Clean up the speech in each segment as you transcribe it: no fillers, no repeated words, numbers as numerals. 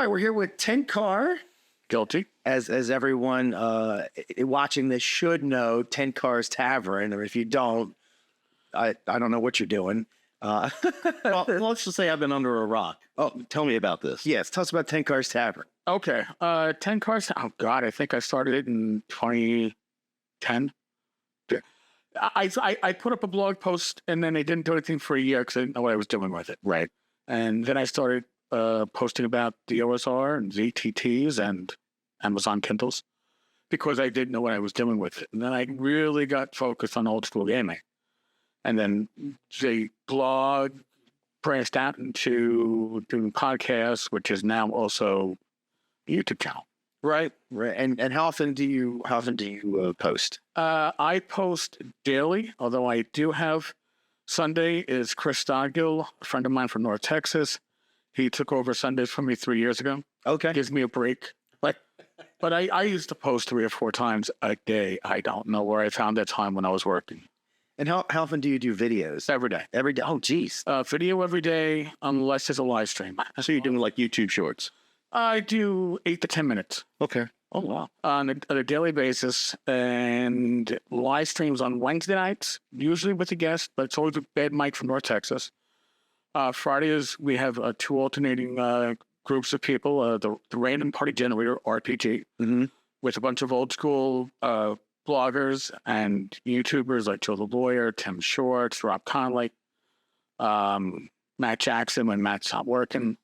right, we're here with Tenkar. Guilty. As everyone watching this should know, Tenkar's Tavern, or if you don't, I don't know what you're doing. Well, let's just say I've been under a rock. Oh, tell me about this. Yes, tell us about Tenkar's Tavern. Okay. 10 cars. Oh, God. I think I started it in 2010. I put up a blog post and then I didn't do anything for a year because I didn't know what I was doing with it. Right. And then I started posting about the OSR and ZTTs and Amazon Kindles because I didn't know what I was doing with it. And then I really got focused on old school gaming. And then the blog branched out into doing podcasts, which is now also a YouTube channel. Right. And how often do you post? I post daily, although I do have Sunday is Chris Stodgill, a friend of mine from North Texas. He took over Sundays for me 3 years ago. Okay. Gives me a break. But I used to post 3 or 4 times a day. I don't know where I found that time when I was working. And how often do you do videos? Every day. Every day? Oh, geez. Video every day, unless it's a live stream. So you're doing like YouTube shorts? I do 8 to 10 minutes. Okay. Oh, wow. On a daily basis, and live streams on Wednesday nights, usually with a guest, but it's always with Bad Mike from North Texas. Fridays, we have 2 alternating groups of people, the Random Party Generator, RPG, with a bunch of old school bloggers and YouTubers like Joe the Lawyer, Tim Shorts, Rob Conley, Matt Jackson when Matt stopped working,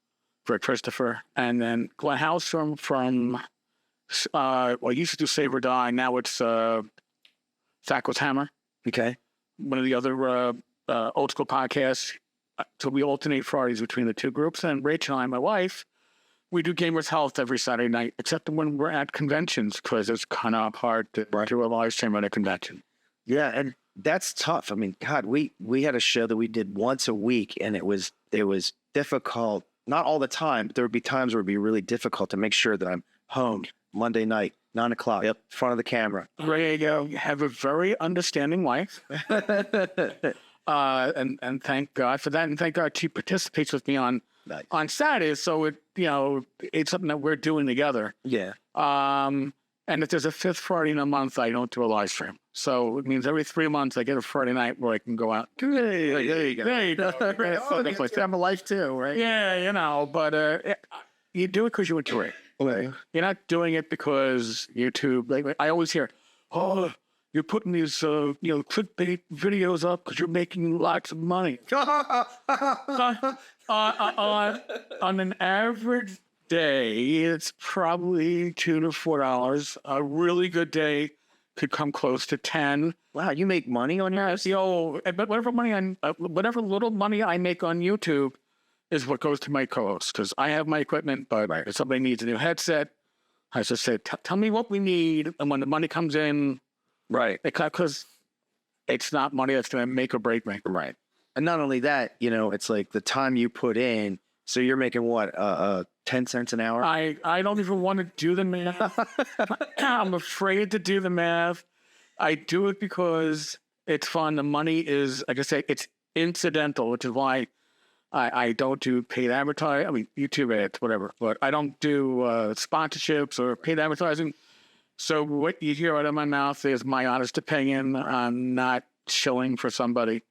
Rick Christopher, and then Glenn Hallstrom from, used to do Save or Die. Now it's Thackel's Hammer. Okay. One of the other old school podcasts. So we alternate Fridays between the 2 groups. And Rachel and I, my wife, we do Gamers Health every Saturday night, except when we're at conventions, because it's kind of hard to do a live stream at a convention. Yeah, and that's tough. I mean, God, we had a show that we did once a week, and it was difficult. Not all the time, but there would be times where it would be really difficult to make sure that I'm home Monday night, 9 o'clock, in front of the camera. There you go. You have a very understanding wife. And thank God for that. And thank God she participates with me on Saturdays. So it's something that we're doing together. Yeah. And if there's a 5th Friday in a month, I don't do a live stream. So it means every 3 months I get a Friday night where I can go out. There you go. There you go. I have a life too, right? Yeah, but you do it because you enjoy it. Okay. You're not doing it because YouTube. Like I always hear, "Oh, you're putting these clickbait videos up because you're making lots of money." On an average day, it's probably $2 to $4. A really good day could come close to 10. Wow, you make money on your But whatever little money I make on YouTube is what goes to my co-host, because I have my equipment, but if somebody needs a new headset, I just say, tell me what we need, and when the money comes in, because it's not money that's going to make or break me. Right. And not only that, it's like the time you put in. So you're making what, 10 cents an hour? I don't even want to do the math. I'm afraid to do the math. I do it because it's fun. The money is, like I say, it's incidental, which is why I don't do paid advertising. I mean, YouTube ads, whatever. But I don't do sponsorships or paid advertising. So what you hear out of my mouth is my honest opinion. I'm not shilling for somebody.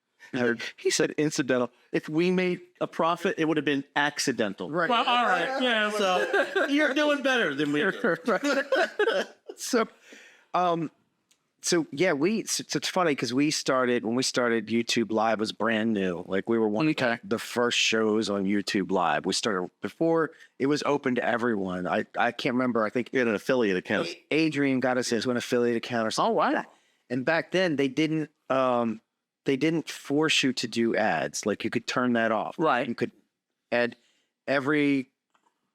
He said incidental. If we made a profit, it would have been accidental. Right. Well, all right. Yeah. So you're doing better than we are. So it's funny because when we started YouTube Live was brand new. Like we were one of the first shows on YouTube Live. We started before it was open to everyone. I can't remember. I think you had an affiliate account. Adrian got us into an affiliate account or something. Oh, wow. And back then they didn't force you to do ads. Like you could turn that off. Right. You could add every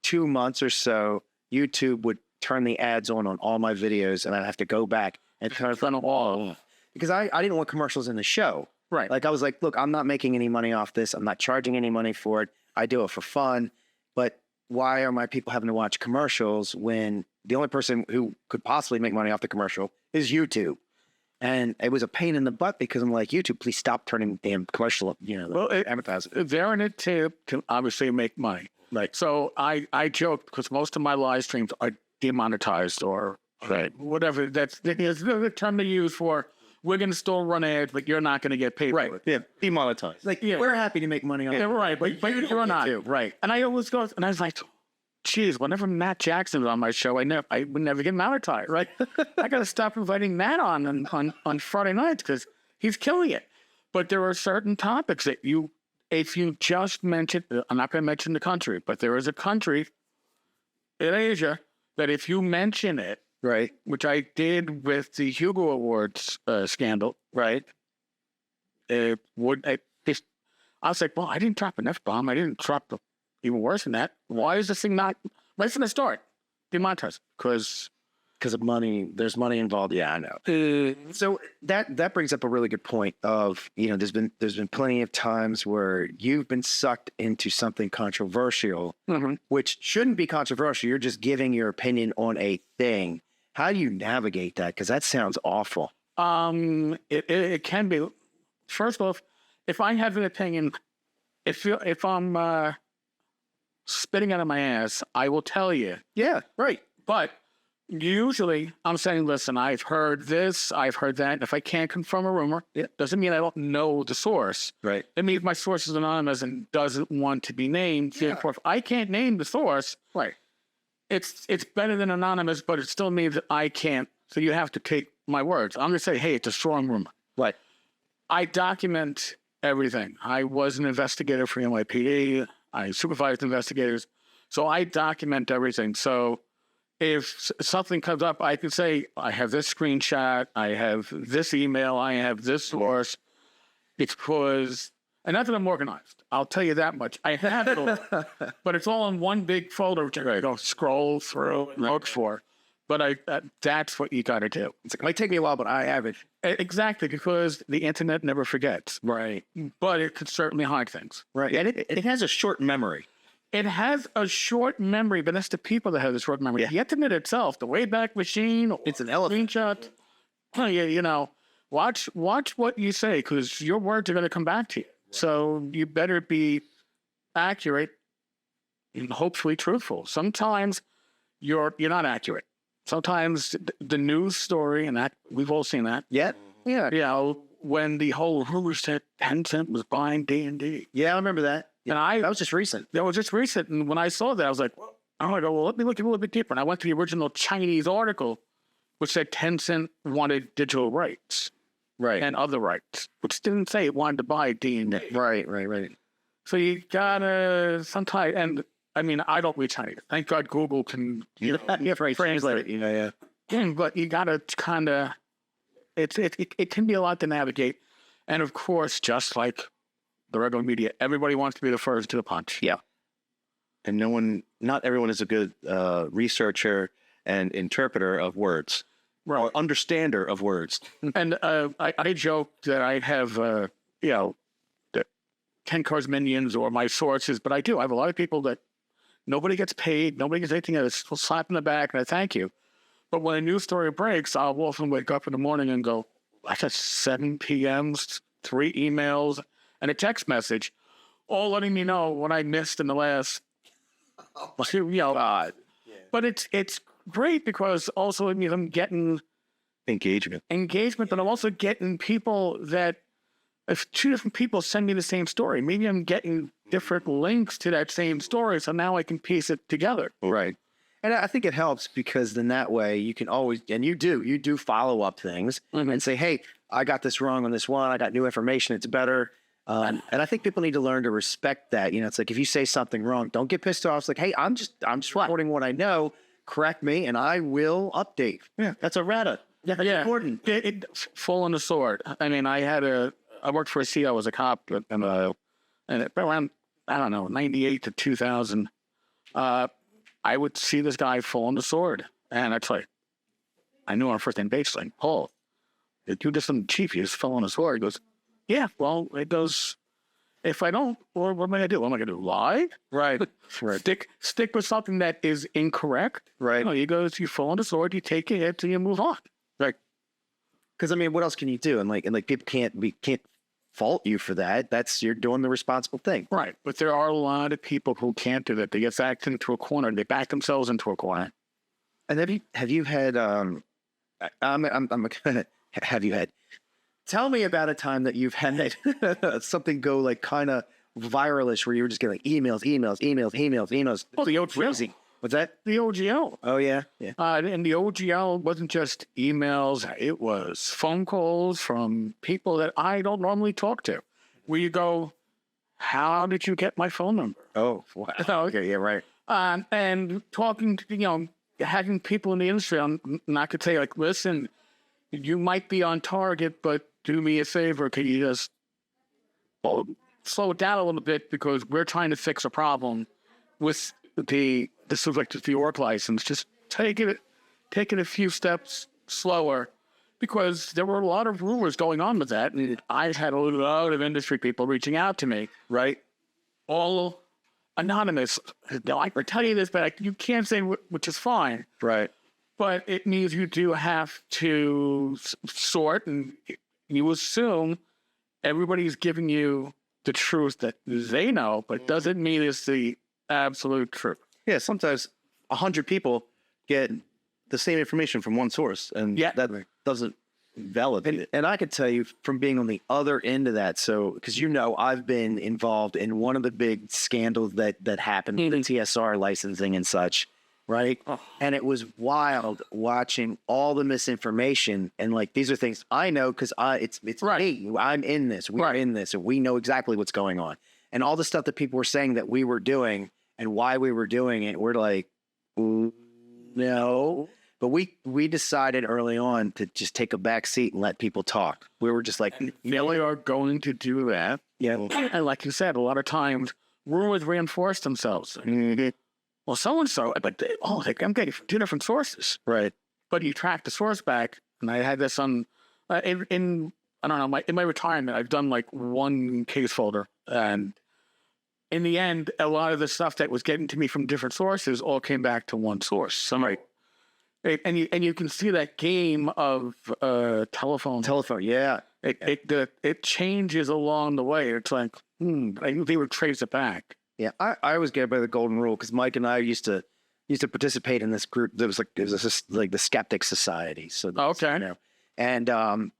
2 months or so, YouTube would turn the ads on all my videos, and I'd have to go back and turn them off because I didn't want commercials in the show. Right. Like I was like, look, I'm not making any money off this. I'm not charging any money for it. I do it for fun. But why are my people having to watch commercials when the only person who could possibly make money off the commercial is YouTube? And it was a pain in the butt because I'm like, YouTube, please stop turning the damn commercial, advertising. They're in it to obviously make money. Right. So I joke because most of my live streams are demonetized or whatever. That's the term they use for, we're going to still run ads, but you're not going to get paid Right. for it. Yeah, demonetized. Like, we're happy to make money on it. Yeah, right. But you're not. Too. Right. And I always go, and I was like, geez, whenever Matt Jackson's on my show, I would never get monetized, right? I got to stop inviting Matt on Friday nights because he's killing it. But there are certain topics that if you just mention, I'm not going to mention the country, but there is a country in Asia that if you mention it, Right. which I did with the Hugo Awards scandal, Right. I was like, well, I didn't drop an F-bomb. I didn't drop even worse than that. Why is this thing not, right from the start, demonetized? Because Of money, there's money involved. Yeah, I know. So that brings up a really good point of, there's been plenty of times where you've been sucked into something controversial, which shouldn't be controversial. You're just giving your opinion on a thing. How do you navigate that? Because that sounds awful. it can be. First off, if I have an opinion, if I'm spitting out of my ass, I will tell you. Yeah, right. But usually I'm saying, listen, I've heard this, I've heard that. If I can't confirm a rumor, doesn't mean I don't know the source. Right. It means my source is anonymous and doesn't want to be named. Yeah. Therefore, if I can't name the source, Right. it's better than anonymous, but it still means that I can't. So you have to take my words. I'm going to say, hey, it's a strong rumor. Right. I document everything. I was an investigator for NYPD. I supervised investigators. So I document everything. So if something comes up, I can say, I have this screenshot, I have this email, I have this source. It's because, and not that I'm organized, I'll tell you that much. I have it all, but it's all in one big folder, which I go scroll through and look for. But that's what you got to do. It might take me a while, but I have it. Exactly, because the internet never forgets. Right. But it could certainly hide things. Right. And it has a short memory. It has a short memory, but that's the people that have the short memory. Yeah. The internet itself, the Wayback Machine, It's an elephant. screenshot. Oh, yeah, watch what you say because your words are going to come back to you. So you better be accurate and hopefully truthful. Sometimes you're not accurate. Sometimes the news story, and that we've all seen that. Yeah. Yeah. When the whole rumor said Tencent was buying D&D. Yeah, I remember that. And That was just recent. That was just recent. And when I saw that, I was like, let me look a little bit deeper. And I went to the original Chinese article, which said Tencent wanted digital rights Right. and other rights, which didn't say it wanted to buy D&D. Right. So you gotta sometimes, and I mean, I don't read Chinese. Thank God Google can translate it. Yeah. But you gotta kind of, it can be a lot to navigate. And of course, just like the regular media, everybody wants to be the first to the punch. Yeah. And not everyone is a good researcher and interpreter of words, or understander of words. And I joke that I have, the Tenkar's minions or my sources, but I do. I have a lot of people that nobody gets paid, nobody gets anything. It's a slap in the back, and I thank you. But when a news story breaks, I'll often wake up in the morning and go, I got 7 PMs, 3 emails, and a text message, all letting me know what I missed in the last, God. But it's great because also it means I'm getting Engagement. but I'm also getting people that, if 2 different people send me the same story, maybe I'm getting different links to that same story, so now I can piece it together. Right. And I think it helps because then that way you can always, and you do follow up things and say, hey, I got this wrong on this one. I got new information. It's better. And I think people need to learn to respect that. It's like if you say something wrong, don't get pissed off. It's like, hey, I'm just reporting what I know. Correct me, and I will update. Yeah, that's a rata. Yeah, that's important. It full on the sword. I mean, I worked for a CO as a cop, and around, I don't know, 98 to 2000, I would see this guy full on the sword, and I'd say, I knew our first name base, like, Paul, you just some chief, you just fell on the sword. He goes, yeah, well, it goes, if I don't, what am I going to do? What am I going to do? Lie? Right. Stick with something that is incorrect. Right. You fall on the sword, you take a hit, and you move on. Right. Because I mean, what else can you do? And people can't fault you for that. You're doing the responsible thing. Right. But there are a lot of people who can't do that. They get backed into a corner. They back themselves into a corner. And have you had have you had? Tell me about a time that you've had something go like kind of viralish where you were just getting like emails. Oh, the OGL. Crazy. What's that? The OGL. Oh yeah, yeah. And the OGL wasn't just emails. It was phone calls from people that I don't normally talk to. Where you go, how did you get my phone number? Oh, wow. Okay, yeah, right. And talking to, having people in the industry, I'm not going to say like, listen, you might be on target, but do me a favor. Can you just slow it down a little bit because we're trying to fix a problem with this was like the work license. Just take it a few steps slower because there were a lot of rumors going on with that. And I had a lot of industry people reaching out to me, right? All anonymous. I can tell you this, but you can't say which is fine. Right. But it means you do have to sort, and you assume everybody's giving you the truth that they know, but doesn't mean it's the absolute truth. Yeah, sometimes 100 people get the same information from one source, and that doesn't validate it. And I could tell you from being on the other end of that, so because I've been involved in one of the big scandals that happened with the TSR licensing and such, right? Oh. And it was wild watching all the misinformation, and like these are things I know because it's right. me. I'm in this. We're in this, and we know exactly what's going on. And all the stuff that people were saying that we were doing and why we were doing it, we're like, no. But we decided early on to just take a back seat and let people talk. We were just like, they are going to do that. Yeah. And like you said, a lot of times rumors reinforce themselves. Mm-hmm. Well, so-and-so, but I'm getting from 2 different sources. Right. But you track the source back, and I had this on, in I don't know, in my retirement, I've done like one case folder, and in the end, a lot of the stuff that was getting to me from different sources all came back to one source. Right. And you can see that game of telephone. Telephone, yeah. It changes along the way. It's like, they would trace it back. Yeah, I always get by the golden rule because Mike and I used to participate in this group. It was like the Skeptic Society. So okay, and the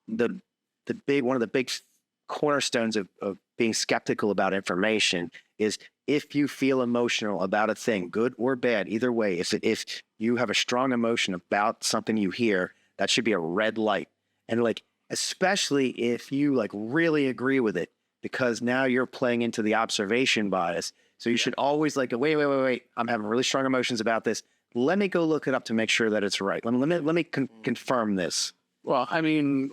one of the big cornerstones of being skeptical about information is if you feel emotional about a thing, good or bad, either way, if you have a strong emotion about something you hear, that should be a red light. And like, especially if you like really agree with it, because now you're playing into the observation bias. So you should always like, wait. I'm having really strong emotions about this. Let me go look it up to make sure that it's right. Let me confirm this. Well, I mean,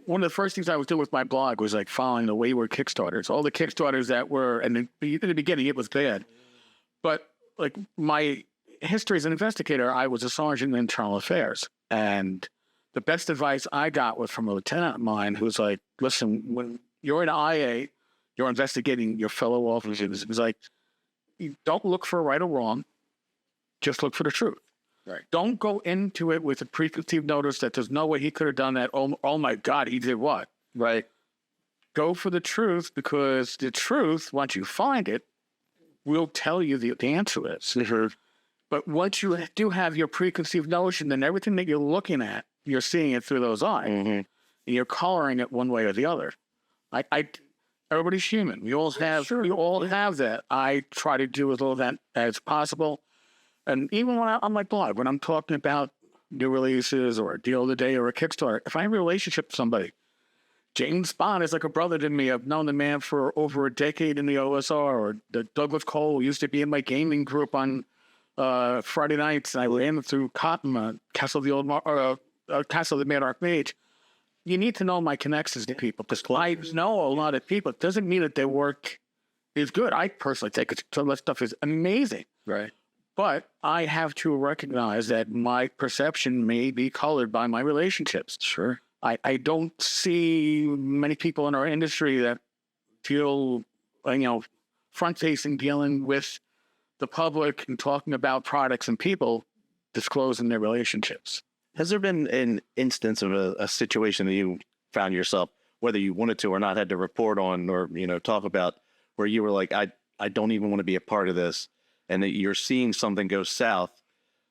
one of the first things I was doing with my blog was like following the wayward Kickstarters. All the Kickstarters that were, and in the beginning it was bad. But like my history as an investigator, I was a sergeant in internal affairs. And the best advice I got was from a lieutenant of mine who was like, listen, when you're in IA, you're investigating your fellow officers. It was like, you don't look for right or wrong, just look for the truth. Right. Don't go into it with a preconceived notice that there's no way he could have done that. Oh my God, he did what? Right. Go for the truth because the truth, once you find it, will tell you the answer is. Mm-hmm. But once you do have your preconceived notion, then everything that you're looking at, you're seeing it through those eyes. Mm-hmm. And you're coloring it one way or the other. Everybody's human. We all have that. I try to do as little of that as possible. And even when on my blog, when I'm talking about new releases or a deal of the day or a Kickstarter, if I have a relationship with somebody, James Bond is like a brother to me. I've known the man for over a decade in the OSR, or the Douglas Cole, who used to be in my gaming group on Friday nights. And I ran him through Cotton, Castle of the Mad Archmage. You need to know my connections to people because I know a lot of people. It doesn't mean that their work is good. I personally think some of that stuff is amazing. Right. But I have to recognize that my perception may be colored by my relationships. Sure. I don't see many people in our industry that feel, front-facing, dealing with the public and talking about products and people disclosing their relationships. Has there been an instance of a situation that you found yourself, whether you wanted to or not, had to report on or, talk about, where you were like, I don't even want to be a part of this, and that you're seeing something go south,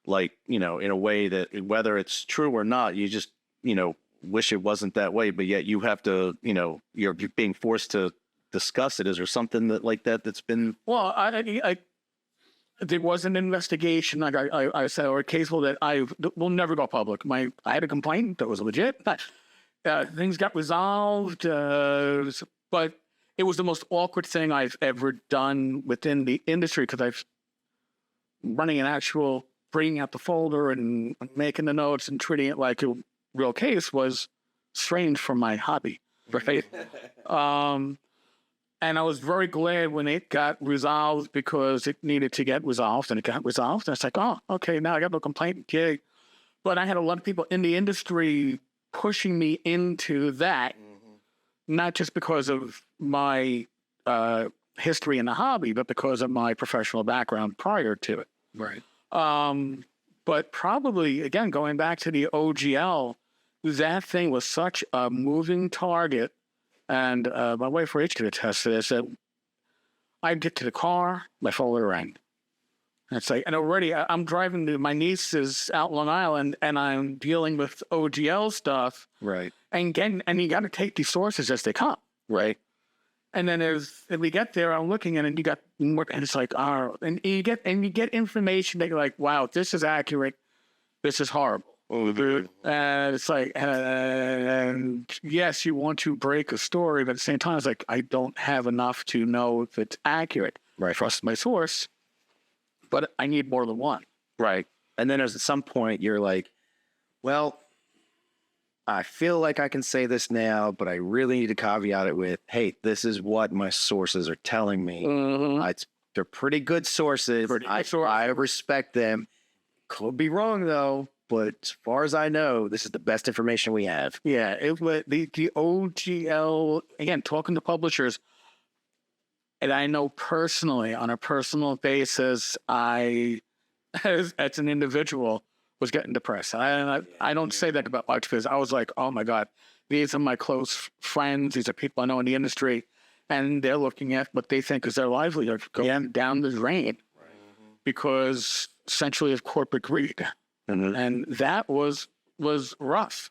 like, in a way that, whether it's true or not, you just, wish it wasn't that way, but yet you have to, you're being forced to discuss it. Is there something that's been? Well, there was an investigation, like I said, or a case that will never go public. I had a complaint that was legit. Things got resolved, but it was the most awkward thing I've ever done within the industry, because I've running an actual, bringing out the folder and making the notes and treating it like a real case was strange for my hobby, right? And I was very glad when it got resolved, because it needed to get resolved, and it got resolved. And it's like, oh, okay, now I got no complaint. Okay. But I had a lot of people in the industry pushing me into that, not just because of my history in the hobby, but because of my professional background prior to it. Right. But probably, again, going back to the OGL, that thing was such a moving target. And my wife Rach could attest to this, that I'd get to the car, my folder rang. And it's like, and already I'm driving to my niece's out Long Island, and I'm dealing with OGL stuff. Right. And you got to take these sources as they come. Right. And then as we get there, I'm looking at it, and you got more, and it's like, oh, and you get information that you're like, wow, this is accurate, this is horrible. And it's like, and yes, you want to break a story, but at the same time, it's like, I don't have enough to know if it's accurate. Right. Trust my source, but I need more than one. Right. And then there's at some point you're like, well, I feel like I can say this now, but I really need to caveat it with, hey, this is what my sources are telling me. They're pretty good sources. I respect them. Could be wrong, though. But as far as I know, this is the best information we have. Yeah, it was the OGL, again, talking to publishers, and I know personally, on a personal basis, I, as an individual, was getting depressed. I don't say that about much, because I was like, oh my God, these are my close friends. These are people I know in the industry, and they're looking at what they think is their livelihood going down the drain because essentially of corporate greed. And that was rough.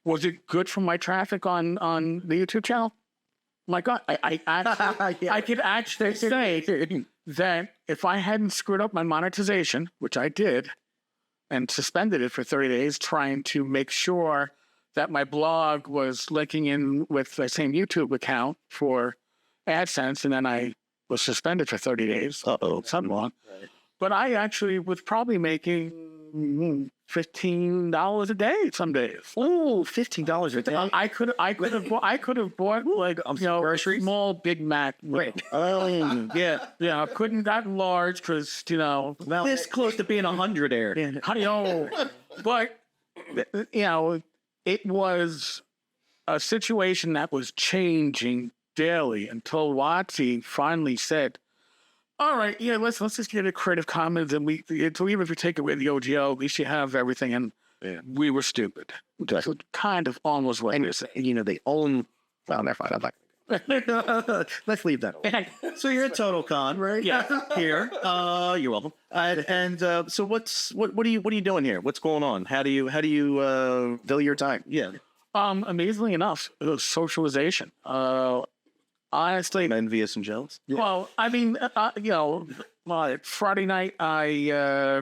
Was it good for my traffic on the YouTube channel? My God, I could actually say that if I hadn't screwed up my monetization, which I did, and suspended it for 30 days, trying to make sure that my blog was linking in with the same YouTube account for AdSense, and then I was suspended for 30 days. Something wrong. Right. But I actually was probably making $15 a day some days. Oh, $15 a day. I could have bought like groceries? Small Big Mac. Right. Yeah. I couldn't got large because this close to being 100 air. But it was a situation that was changing daily until Watsy finally said, all right, let's just get a Creative Commons, and so even if we take away the OGL, at least you have everything. And we were stupid. So kind of almost what you're saying. They own. Well, they're fine. I'm not. Let's leave that alone. So you're at Total Con, right? Yeah. Here. You're welcome. So what are you doing here? What's going on? How do you fill your time? Yeah. Amazingly enough, it was socialization. Honestly, envious and jealous. Yeah. Well, I mean, Friday night I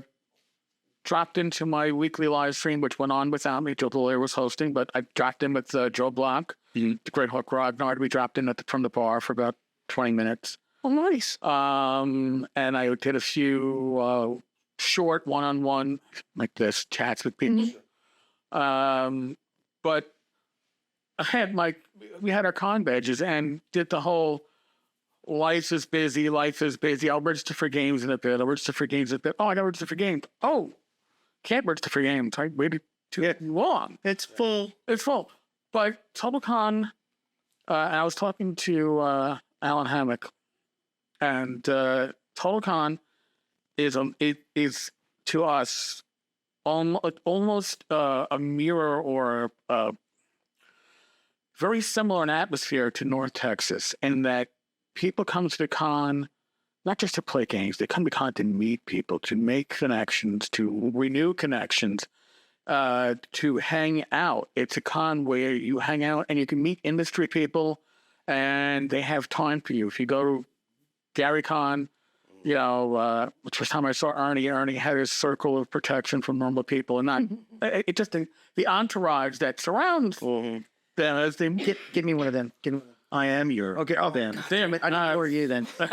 dropped into my weekly live stream, which went on without me. Joe Delaire was hosting, but I dropped in with Joe Block, the Great Hook Ragnar. We dropped in from the bar for about 20 minutes. Oh, nice. And I did a few short one-on-one like this chats with people. But we had our con badges and did the whole life is busy. I'll register for games in a bit. Oh, I got to register for games. Oh, can't register for games. I waited too long. It's full. But TotalCon, and I was talking to Alan Hammock, and TotalCon is to us almost a mirror or very similar in atmosphere to North Texas, in that people come to the con not just to play games. They come to con to meet people, to make connections, to renew connections, to hang out. It's a con where you hang out and you can meet industry people, and they have time for you. If you go to Gary Con, the first time I saw Ernie had his circle of protection from normal people, and not it just the entourage that surrounds them as they Give me one of them. I am your Okay. Oh, fan. damn it. I know who are you then? But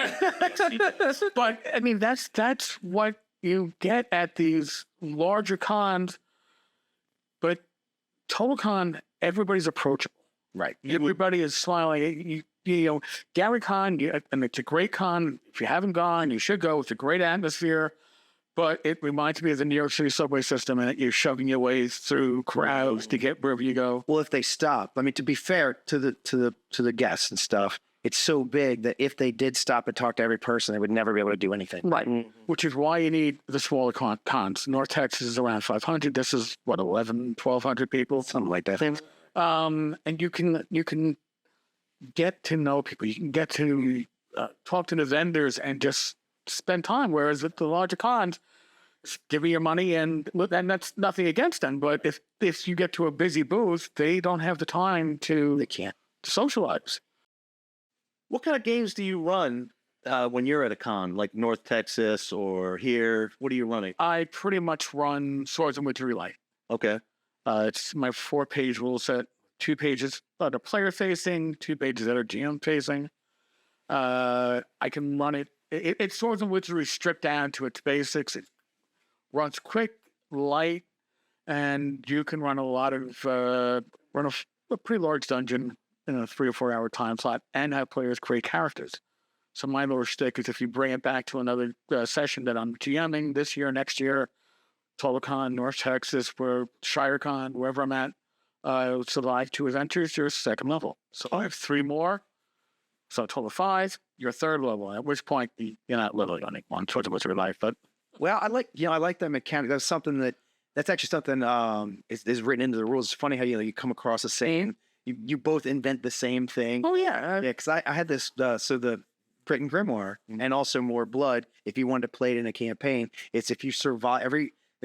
I mean, that's what you get at these larger cons. But Total Con, everybody's approachable. Right. Everybody is smiling. Gary Con, and it's a great con. If you haven't gone, you should go. It's a great atmosphere. But it reminds me of the New York City subway system, and that you're shoving your way through crowds to get wherever you go. Well, if they stop, I mean, to be fair to the guests and stuff, it's so big that if they did stop and talk to every person, they would never be able to do anything. Right. Which is why you need the smaller cons. North Texas is around 500. This is, 1,100 people? Something like that. And you can get to know people. You can get to talk to the vendors and just spend time. Whereas with the larger cons, give me your money, and that's nothing against them. But if you get to a busy booth, they don't have the time to They can't. socialize. What kind of games do you run when you're at a con, like North Texas or here? What are you running? I pretty much run Swords and Witchery Light. Okay. It's my 4-page rule set, 2 pages that are player facing, 2 pages that are GM facing. I can run it. It's Swords and Wizardry stripped down to its basics. It runs quick, light, and you can run a lot of run a pretty large dungeon in a 3 or 4 hour time slot, and have players create characters. So my little shtick is, if you bring it back to another session that I'm GMing this year, next year, TotalCon, North Texas, where ShireCon, wherever I'm at, survive 2 adventures, you're 2nd level. So I have 3 more. So a total of 5, you're 3rd level, at which point you're not literally on Swords and Wizardry Life. But Well, I like that mechanic. That's actually something is written into the rules. It's funny how you come across the same. You both invent the same thing. oh yeah, Yeah, because I had this. So the Crit and Grimoire, and also More Blood. If you wanted to play it in a campaign, it's if you survive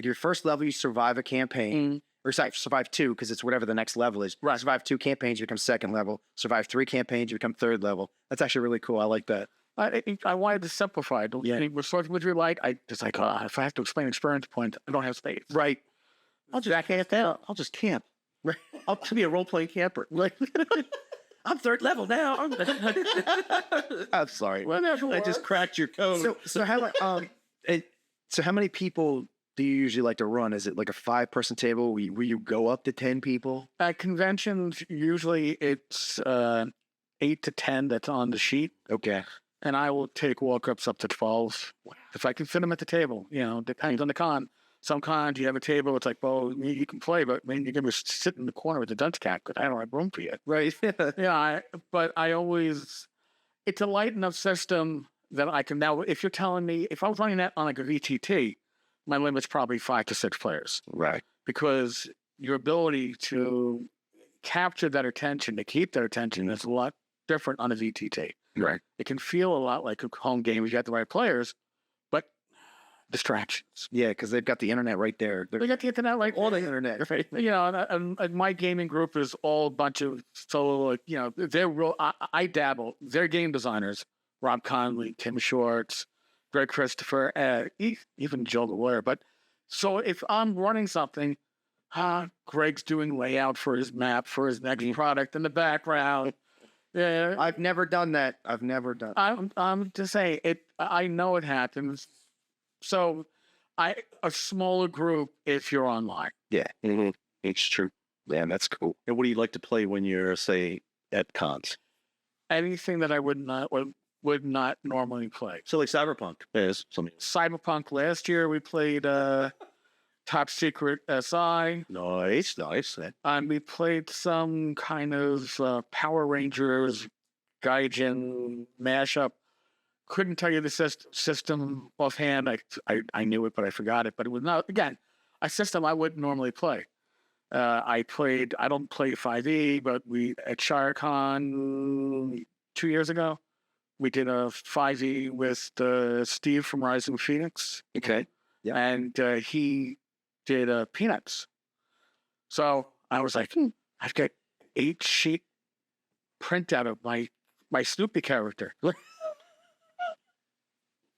your first level, you survive a campaign, or sorry, survive 2, because it's whatever the next level is. Right. Survive 2 campaigns, you become 2nd level. Survive 3 campaigns, you become 3rd level. That's actually really cool. I like that. I wanted to simplify it. Yeah. With Swords and Wizardry Light, I just if I have to explain experience points, I don't have space. Right. I'll just camp. Right. I'll be a role-playing camper. Right. I'm 3rd level now. I'm sorry. Whatever. I just cracked your code. So how many people do you usually like to run? Is it like a 5-person table where you go up to 10 people? At conventions, usually it's 8 to 10 that's on the sheet, Okay. and I will take walk-ups up to 12 if I can fit them at the table. Depends on the con. Some cons, you have a table, it's like, well, you can play, but you're going to sit in the corner with the dunce cat because I don't have room for you. Right. But I always, it's a light enough system that I can now, if you're telling me, if I was running that on like a VTT, my limit's probably 5 to 6 players. Right. Because your ability to capture that attention, to keep that attention, is a lot different on a VTT. Right. It can feel a lot like a home game if you got the right players, but distractions. Yeah, because they've got the internet right there. They got the internet like all the internet. Right. And my gaming group is all a bunch of they're real. I dabble. They're game designers. Rob Conley, Tim Shorts, Greg Christopher, even Joe the Lawyer. But so if I'm running something, Greg's doing layout for his map for his next product in the background. Yeah, I've never done that. I'm just saying it. I know it happens. So, a smaller group if you're online. Yeah. Mm-hmm. It's true. Man, that's cool. And what do you like to play when you're, say, at cons? Anything that I would not normally play. So like Cyberpunk is something. Cyberpunk last year we played Top Secret SI. Nice. And we played some kind of Power Rangers Gaijin mashup. Couldn't tell you the system offhand. I knew it, but I forgot it. But it was not, again, a system I wouldn't normally play. I don't play 5e, but we at ShireCon 2 years ago, we did a 5e with Steve from Rising Phoenix. Okay. Yeah. And he did Peanuts. So I was like, I've got 8-sheet printout of my Snoopy character.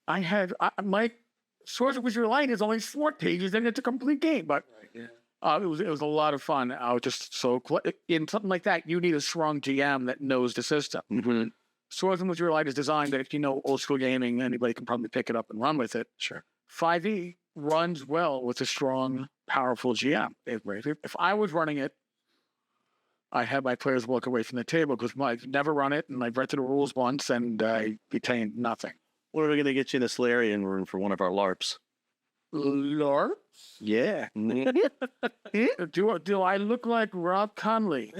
My Swords of Wizardry Light is only 4 pages and it's a complete game, but it was a lot of fun. I was just in something like that, you need a strong GM that knows the system. Mm-hmm. Swords of Wizardry Light is designed that if you know old school gaming, anybody can probably pick it up and run with it. Sure. 5e runs well with a strong, powerful GM. If I was running it, I had my players walk away from the table because I've never run it and I've read through the rules once and I retained nothing. When are we going to get you in the Solarian room for one of our LARPs? Lord? Yeah. Do I look like Rob Conley?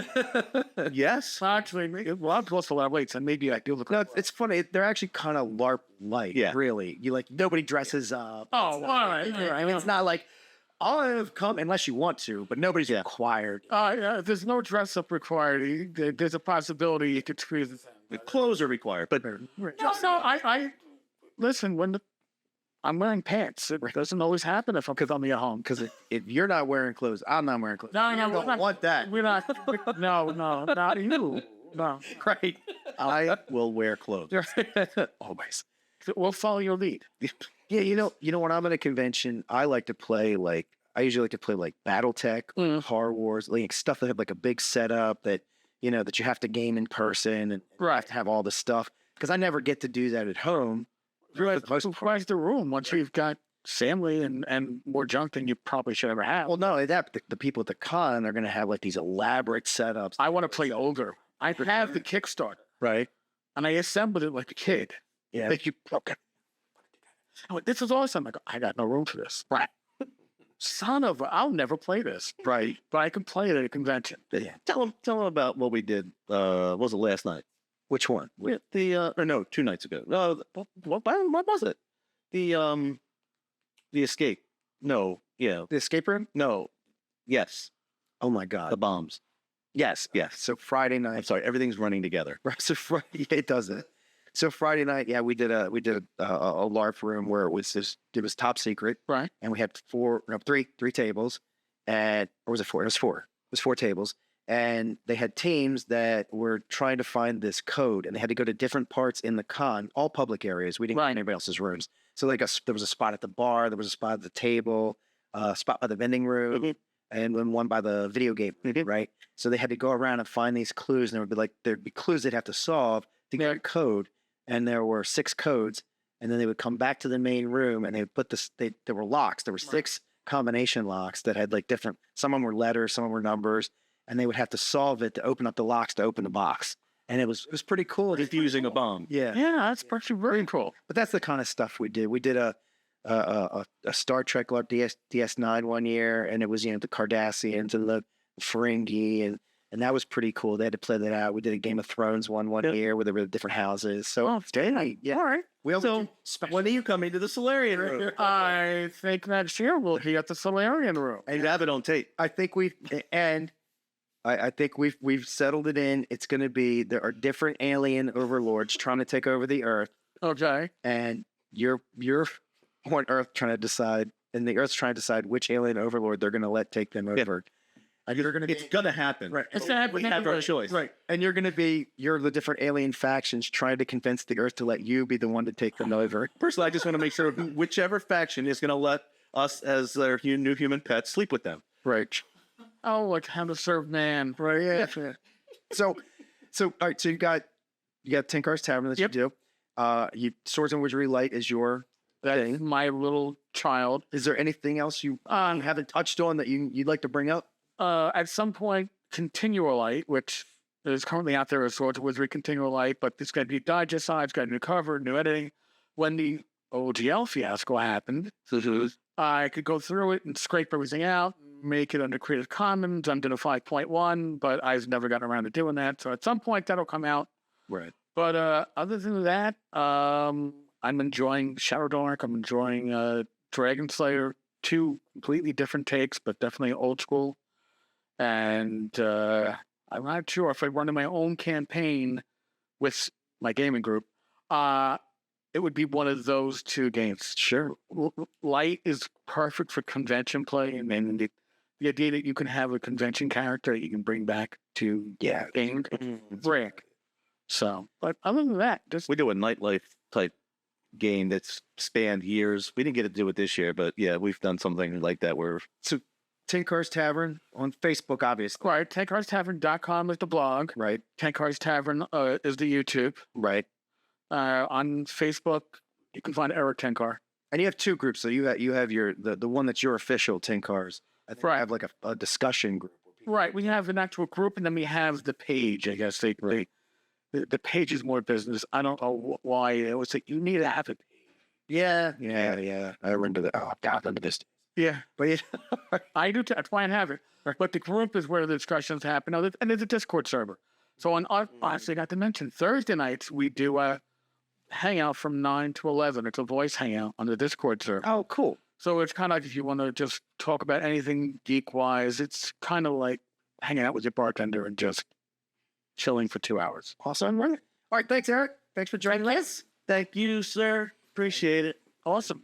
Yes. Actually, Rob's lost a lot of weight, so maybe I do look No, like it's funny. They're actually kind of LARP-like. Yeah. Really. You like nobody dresses up. Oh, all right. I mean, it's not like I've come unless you want to, but nobody's required. Yeah, there's no dress up required. There's a possibility you could squeeze this in. The clothes are required, but No, I listen, when I'm wearing pants, it doesn't always happen because I'm at home. Because if you're not wearing clothes, I'm not wearing clothes. No, You we're don't not, want that. We're not. No, not you. No. Right. I will wear clothes. Always. We'll follow your lead. Yeah, you know when I'm at a convention, I like to play I usually like to play like BattleTech, Car Wars, like stuff that have like a big setup that that you have to game in person and have to have all the stuff. Because I never get to do that at home. Where's the room once you've got family and more junk than you probably should ever have? Well, not only that, but the people at the con are going to have like these elaborate setups. I want to play Ogre. I have the Kickstarter, Right. and I assembled it like a kid. Yeah. Like this is awesome. I got no room for this. Right. Son of I'll never play this. Right. But I can play it at a convention. Yeah. tell them about what we did. What was it last night? Which one? With the or no, 2 nights ago. No, what was it? The escape. No, yeah, The escape room? no, yes, Oh my God. the bombs. Yes. Yes. So Friday I'm night. sorry, everything's running together. Right. So Friday, it doesn't. So Friday night, yeah, we did a LARP room where it was top secret, Right. and we had three tables, or was it 4? It was 4. It was 4 tables, and they had teams that were trying to find this code, and they had to go to different parts in the con, all public areas. We didn't go in anybody else's rooms. So there was a spot at the bar, there was a spot at the table, a spot by the vending room, and then one by the video game, right? So they had to go around and find these clues, and there'd be clues they'd have to solve to get a code. And there were 6 codes, and then they would come back to the main room, and they would put there were locks. There were 6 combination locks that had like different. Some of them were letters, some of them were numbers, and they would have to solve it to open up the locks to open the box. And it was pretty cool. Defusing a bomb. Yeah, Yeah, that's actually very cool. but that's the kind of stuff we did. We did a Star Trek LARP DS9 one year, and it was the Cardassians and the Ferengi and that was pretty cool. They had to play that out. We did a Game of Thrones one year where there were different houses. So All right. we also When are you coming to the Solarian room? I think next year we'll be at the Solarian room. And you have it on tape. I think we've settled it in. It's going to be there are different alien overlords trying to take over the Earth, Okay. and you're on Earth trying to decide, and the Earth's trying to decide which alien overlord they're going to let take them over. And you're going to It's gonna happen. right. It's not We have our choice. Right. And you're the different alien factions trying to convince the Earth to let you be the one to take them over. Personally, I just want to make sure whichever faction is going to let us, as their new human pets, sleep with them. Right. Oh, like how to serve man. Right. Yeah. So all right, so you got Tenkar's Tavern that Yep. you do. Swords and Wizardry Light is your That's thing. my little child. Is there anything else you haven't touched on that you'd like to bring up? At some point, Continual Light, which is currently out there as Swords of Wizardry Continual Light, but it's got new digest size, it's got new cover, new editing. When the OGL fiasco happened, I could go through it and scrape everything out, make it under Creative Commons, under the 5.1, but I've never gotten around to doing that. So at some point, that'll come out. Right. But other than that, I'm enjoying Shadow Dark. I'm enjoying Dragon Slayer two completely different takes, but definitely old school. And I'm not sure if I run my own campaign with my gaming group, it would be one of those two games. Sure. Light is perfect for convention play, and then the idea that you can have a convention character that you can bring back to gaming, brick. So, but other than that, just We do a nightlife type game that's spanned years. We didn't get to do it this year, but yeah, we've done something like that where So Tenkar's Tavern on Facebook, obviously. right. TenkarsTavern.com is the blog. Right. Tenkars Tavern is the YouTube. Right. On Facebook, you can find Erik Tenkar. And you have two groups. So you have your the one that's your official Tenkar's. I think you Right. have like a discussion group. Right. We have an actual group, and then we have the page. I guess the page is more business. I don't know why it was like you need to have it. Yeah. I remember that. Oh God, I remember this. Yeah, But yeah. I do. That's why I have it. But the group is where the discussions happen. Oh, and there's a Discord server. So on honestly, I got to mention Thursday nights we do a hangout from 9 to 11. It's a voice hangout on the Discord server. Oh, cool. So it's kind of like if you want to just talk about anything geek wise, it's kind of like hanging out with your bartender and just chilling for 2 hours. Awesome. All right. Thanks, Erik. Thanks for joining us. thank you, sir. Appreciate it. Awesome.